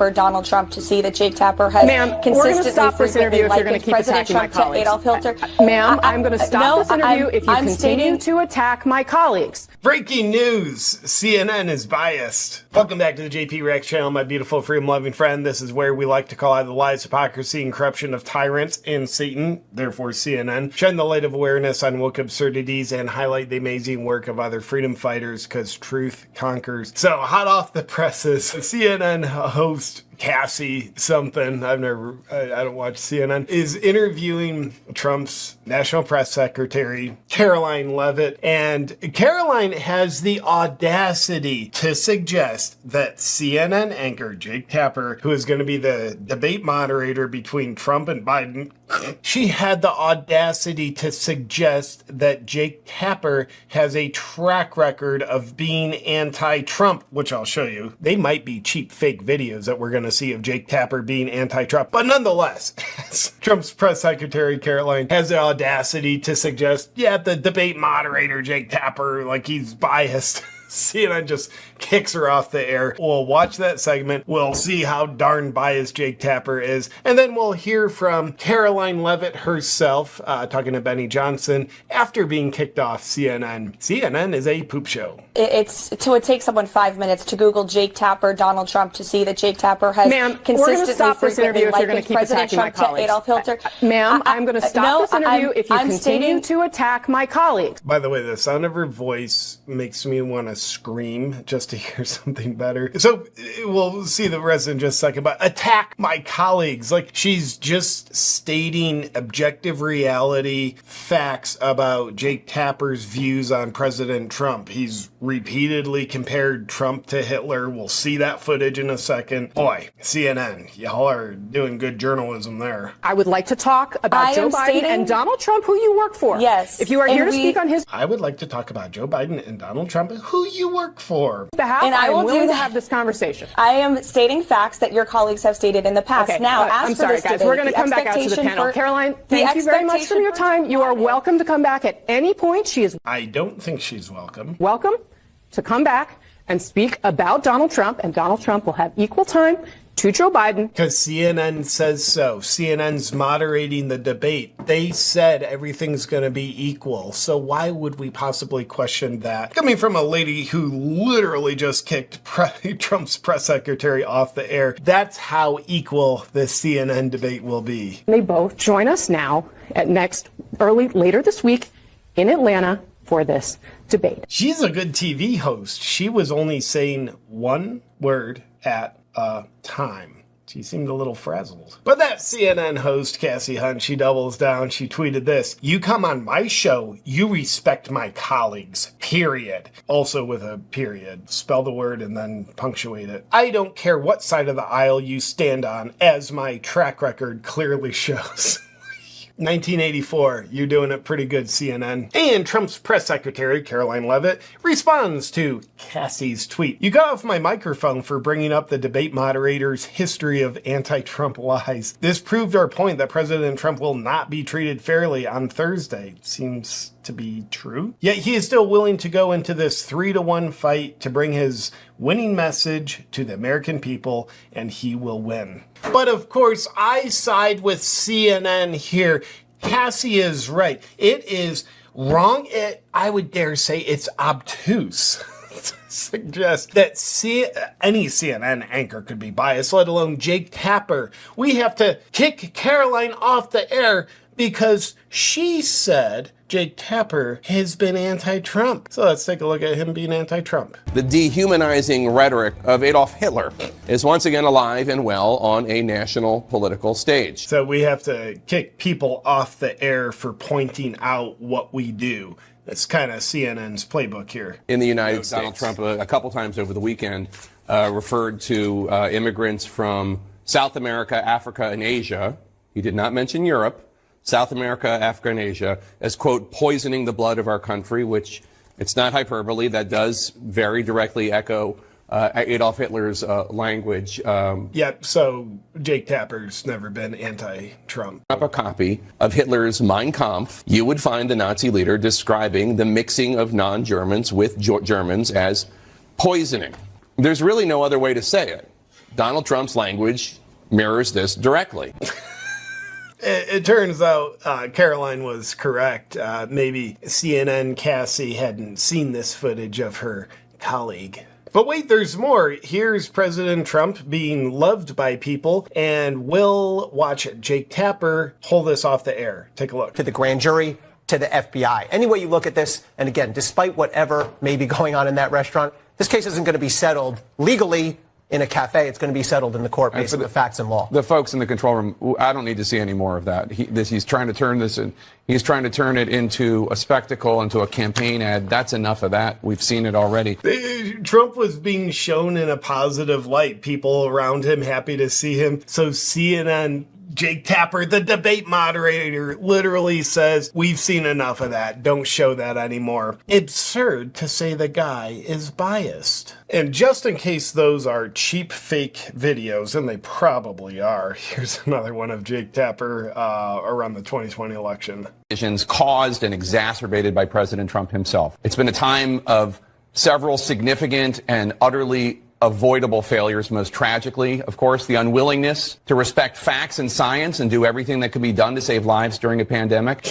Tapper Donald Trump to see that Jake Tapper has consistently frequently likened President Trump to Adolf Hitler. Ma'am, I'm going to stop this interview if you continue to attack my colleagues. Breaking news, CNN is biased. Welcome back to the JP Reacts channel, my beautiful freedom-loving friend. This is where we like to call out the lies, hypocrisy, and corruption of tyrants and Satan, therefore CNN. Shine the light of awareness on woke absurdities and highlight the amazing work of other freedom fighters, because truth conquers. So, hot off the presses, CNN host Kasie something, I don't watch CNN, is interviewing Trump's national press secretary, Karoline Leavitt, and Karoline has the audacity to suggest that CNN anchor Jake Tapper, who is going to be the debate moderator between Trump and Biden, she had the audacity to suggest that Jake Tapper has a track record of being anti-Trump, which I'll show you. They might be cheap fake videos that we're going to see of Jake Tapper being anti-Trump, but nonetheless, Trump's press secretary, Karoline, has the audacity to suggest, yeah, the debate moderator, Jake Tapper, like he's biased. CNN just kicks her off the air. We'll watch that segment. We'll see how darn biased Jake Tapper is. And then we'll hear from Karoline Leavitt herself, talking to Benny Johnson, after being kicked off CNN. CNN is a poop show. It takes someone 5 minutes to Google Jake Tapper Donald Trump to see that Jake Tapper has consistently frequently likened President Trump to Adolf Hitler. Ma'am, I'm going to stop this interview if you continue to attack my colleagues. By the way, the sound of her voice makes me want to scream just to hear something better. So we'll see the rest in just a second, but attack my colleagues. Like, she's just stating objective reality facts about Jake Tapper's views on President Trump. He's repeatedly compared Trump to Hitler. We'll see that footage in a second. Boy, CNN, y'all are doing good journalism there. I would like to talk about Joe Biden and Donald Trump, who you work for. Yes. If you are here to speak on his... I would like to talk about Joe Biden and Donald Trump, who you work for. Behalf, and I am willing to have this conversation. I am stating facts that your colleagues have stated in the past. Okay, now, I'm sorry, guys. We're going to come back out to the panel. Karoline, thank you very much for your time. You are welcome to come back at any point. She is... I don't think she's welcome. Welcome to come back and speak about Donald Trump, and Donald Trump will have equal time to Joe Biden. Because CNN says so. CNN's moderating the debate. They said everything's going to be equal. So why would we possibly question that? Coming from a lady who literally just kicked Trump's press secretary off the air, that's how equal the CNN debate will be. They both join us now at later this week in Atlanta for this debate. She's a good TV host. She was only saying one word at a time. She seemed a little frazzled. But that CNN host, Kasie Hunt, she doubles down. She tweeted this: "You come on my show, you respect my colleagues, period." Also with a period. Spell the word and then punctuate it. "I don't care what side of the aisle you stand on, as my track record clearly shows." 1984, you're doing it pretty good, CNN. And Trump's press secretary, Karoline Leavitt, responds to Kasie's tweet. "You got off my microphone for bringing up the debate moderator's history of anti-Trump lies. This proved our point that President Trump will not be treated fairly on Thursday." Seems to be true. Yet he is still willing to go into this 3-1 fight to bring his winning message to the American people, and he will win. But of course, I side with CNN here. Kasie is right. It is wrong. I would dare say it's obtuse to suggest that any CNN anchor could be biased, let alone Jake Tapper. We have to kick Karoline off the air because she said Jake Tapper has been anti-Trump. So let's take a look at him being anti-Trump. The dehumanizing rhetoric of Adolf Hitler is once again alive and well on a national political stage. So we have to kick people off the air for pointing out what we do. That's kind of CNN's playbook here. In the United States. Donald Trump, a couple times over the weekend, referred to immigrants from South America, Africa, and Asia. He did not mention Europe. South America, Africa, and Asia as, quote, poisoning the blood of our country, which it's not hyperbole. That does very directly echo Adolf Hitler's language. Yeah, so Jake Tapper's never been anti-Trump. A copy of Hitler's Mein Kampf, you would find the Nazi leader describing the mixing of non-Germans with Germans as poisoning. There's really no other way to say it. Donald Trump's language mirrors this directly. It turns out Karoline was correct. Maybe CNN Kasie hadn't seen this footage of her colleague. But wait, there's more. Here's President Trump being loved by people, and we'll watch Jake Tapper pull this off the air. Take a look. To the grand jury, to the FBI. Any way you look at this, and again, despite whatever may be going on in that restaurant, this case isn't going to be settled legally in a cafe. It's going to be settled in the court based on the facts and law. The folks in the control room, I don't need to see any more of that. He's trying to turn this in. He's trying to turn it into a spectacle, into a campaign ad. That's enough of that. We've seen it already. Trump was being shown in a positive light. People around him happy to see him. So CNN Jake Tapper, the debate moderator, literally says, we've seen enough of that. Don't show that anymore. Absurd to say the guy is biased. And just in case those are cheap fake videos, and they probably are, here's another one of Jake Tapper around the 2020 election. Caused and exacerbated by President Trump himself. It's been a time of several significant and utterly avoidable failures, most tragically, of course, the unwillingness to respect facts and science and do everything that can be done to save lives during a pandemic.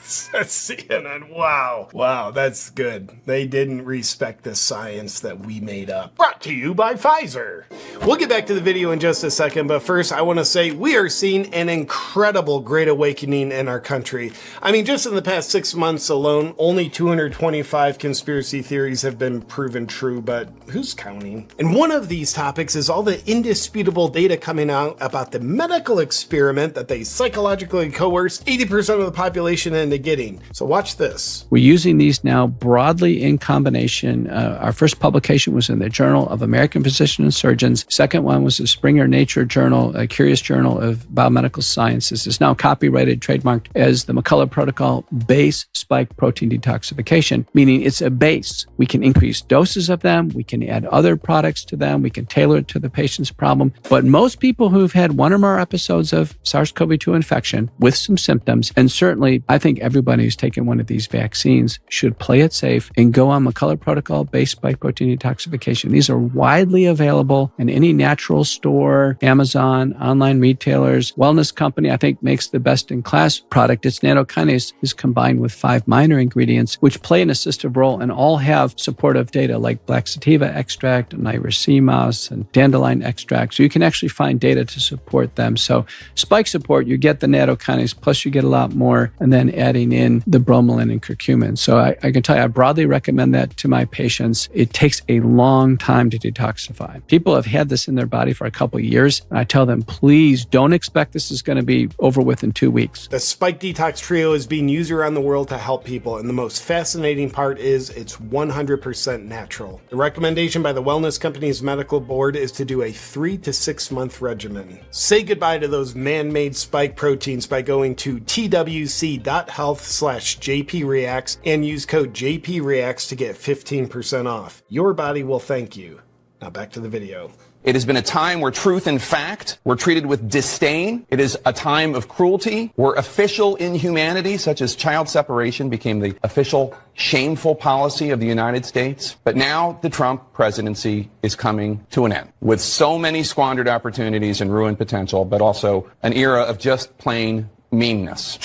CNN, wow, that's good. They didn't respect the science that we made up. Brought to you by Pfizer. We'll get back to the video in just a second, but first I want to say we are seeing an incredible great awakening in our country. I mean, just in the past 6 months alone, only 225 conspiracy theories have been proven true, but who's counting? And one of these topics is all the indisputable data coming out about the medical experiment that they psychologically coerced 80% of the population into getting. So watch this. We're using these now broadly in combination. Our first publication was in the Journal of American Physicians and Surgeons. Second one was the Springer Nature Journal, a curious journal of biomedical sciences. It's now copyrighted, trademarked as the McCullough Protocol base spike protein detoxification, meaning it's a base. We can increase doses of them. We can add other products to them. We can tailor it to the patient's problem. But most people who've had one or more episodes of SARS-CoV-2 infection with some symptoms, and certainly I think everybody who's taken one of these vaccines should play it safe and go on McCullough Protocol base spike protein detoxification. These are widely available in any natural store, Amazon, online retailers. Wellness company, I think, makes the best in class product. Its nattokinase is combined with 5 minor ingredients, which play an assistive role and all have supportive data like black sativa extract, and Irish mouse, and dandelion extract. So you can actually find data to support them. So spike support, you get the nattokinase, plus you get a lot more, and then adding in the bromelain and curcumin. So I can tell you, I broadly recommend that to my patients. It takes a long time to detoxify. People have had this in their body for a couple of years. And I tell them, please don't expect this is going to be over within 2 weeks. The Spike Detox Trio is being used around the world to help people. And the most fascinating part is it's 100% natural. The recommendation by the Wellness Company's medical board is to do a 3 to 6 month regimen. Say goodbye to those man-made spike proteins by going to twc.health/JPReacts and use code JPReacts to get 15% off. Your body will thank you. Now back to the video. It has been a time where truth and fact were treated with disdain. It is a time of cruelty where official inhumanity, such as child separation, became the official shameful policy of the United States. But now the Trump presidency is coming to an end with so many squandered opportunities and ruined potential, but also an era of just plain meanness.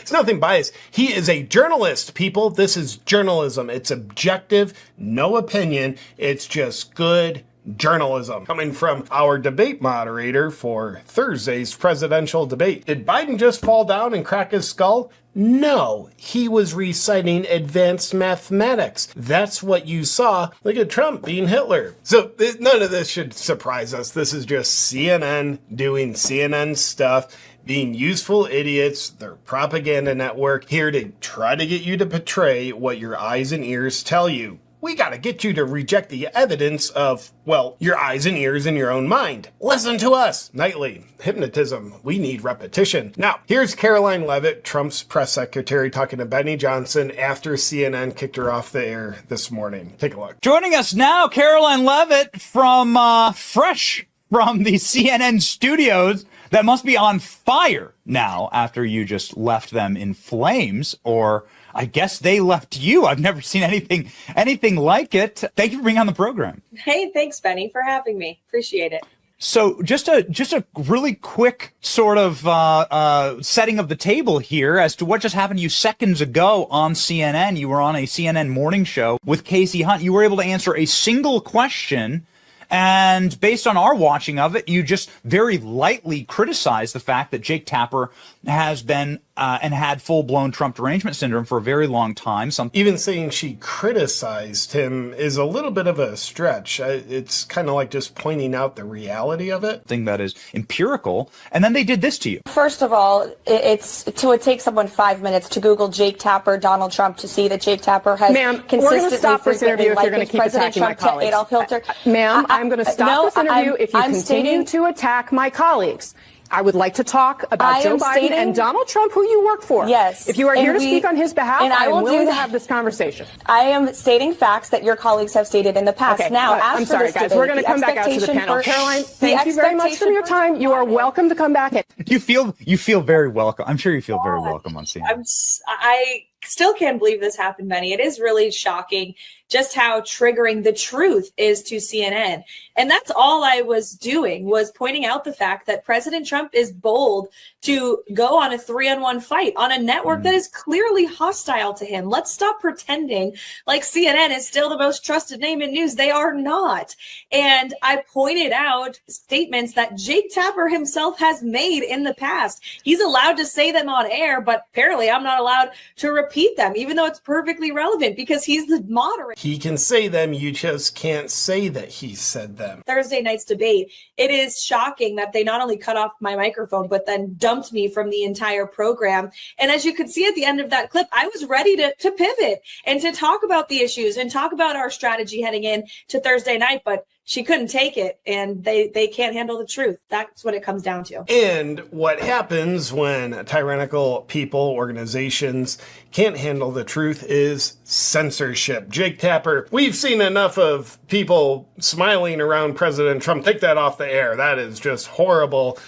It's nothing biased. He is a journalist, people. This is journalism. It's objective, no opinion. It's just good journalism. Coming from our debate moderator for Thursday's presidential debate. Did Biden just fall down and crack his skull? No, he was reciting advanced mathematics. That's what you saw. Look at Trump being Hitler. So none of this should surprise us. This is just CNN doing CNN stuff, being useful idiots, their propaganda network, here to try to get you to portray what your eyes and ears tell you. We gotta get you to reject the evidence of, well, your eyes and ears in your own mind. Listen to us. Nightly. Hypnotism. We need repetition. Now, here's Karoline Leavitt, Trump's press secretary, talking to Benny Johnson after CNN kicked her off the air this morning. Take a look. Joining us now, Karoline Leavitt from fresh from the CNN studios that must be on fire now after you just left them in flames, or I guess they left you. I've never seen anything like it. Thank you for being on the program. Hey, thanks, Benny, for having me. Appreciate it. So just a really quick sort of setting of the table here as to what just happened to you seconds ago on CNN. You were on a CNN morning show with Kasie Hunt. You were able to answer a single question. And based on our watching of it, you just very lightly criticized the fact that Jake Tapper has been and had full-blown Trump derangement syndrome for a very long time. Even saying she criticized him is a little bit of a stretch. It's kind of like just pointing out the reality of it. Thing that is empirical. And then they did this to you. First of all, it would take someone 5 minutes to Google Jake Tapper, Donald Trump, to see that Jake Tapper has consistently, we're going to stop this interview if you're going to keep President attacking Trump my colleagues. Adolf Hitler. Ma'am, I'm going to stop this interview if you continue to attack my colleagues. I would like to talk about Joe Biden and Donald Trump, who you work for. Yes. If you are here to speak on his behalf, I am willing to have this conversation. I am stating facts that your colleagues have stated in the past. Okay, now, I'm sorry, guys. We're going to come back out to the panel. Caroline, thank you very much for your time. You are welcome to come back. You feel very welcome. I'm sure you feel very welcome on CNN. I still can't believe this happened, Benny. It is really shocking just how triggering the truth is to CNN. And that's all I was doing, was pointing out the fact that President Trump is bold to go on a 3-on-1 fight on a network that is clearly hostile to him. Let's stop pretending like CNN is still the most trusted name in news. They are not. And I pointed out statements that Jake Tapper himself has made in the past. He's allowed to say them on air, but apparently I'm not allowed to repeat them, even though it's perfectly relevant because he's the moderator. He can say them, you just can't say that he said them. Thursday night's debate, it is shocking that they not only cut off my microphone, but then dumped me from the entire program. And as you could see at the end of that clip, I was ready to pivot and to talk about the issues and talk about our strategy heading in to Thursday night, but she couldn't take it, and they can't handle the truth. That's what it comes down to. And what happens when tyrannical people, organizations can't handle the truth is censorship. Jake Tapper, we've seen enough of people smiling around President Trump. Take that off the air. That is just horrible.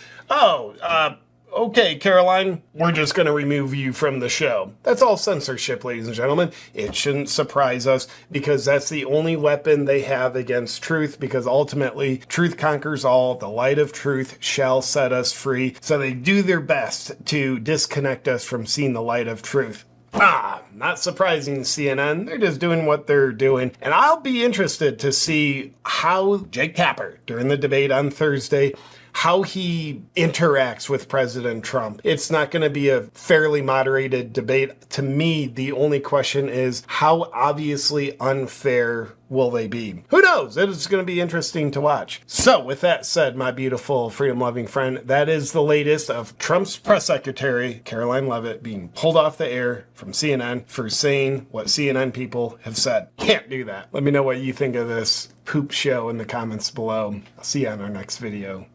Okay, Karoline, we're just going to remove you from the show. That's all censorship, ladies and gentlemen. It shouldn't surprise us because that's the only weapon they have against truth, because ultimately truth conquers all. The light of truth shall set us free. So they do their best to disconnect us from seeing the light of truth. Not surprising, CNN. They're just doing what they're doing. And I'll be interested to see how Jake Tapper, during the debate on Thursday, how he interacts with President Trump. It's not going to be a fairly moderated debate. To me, the only question is how obviously unfair will they be? Who knows? It's going to be interesting to watch. So with that said, my beautiful freedom-loving friend, that is the latest of Trump's press secretary, Karoline Leavitt, being pulled off the air from CNN for saying what CNN people have said. Can't do that. Let me know what you think of this poop show in the comments below. I'll see you on our next video.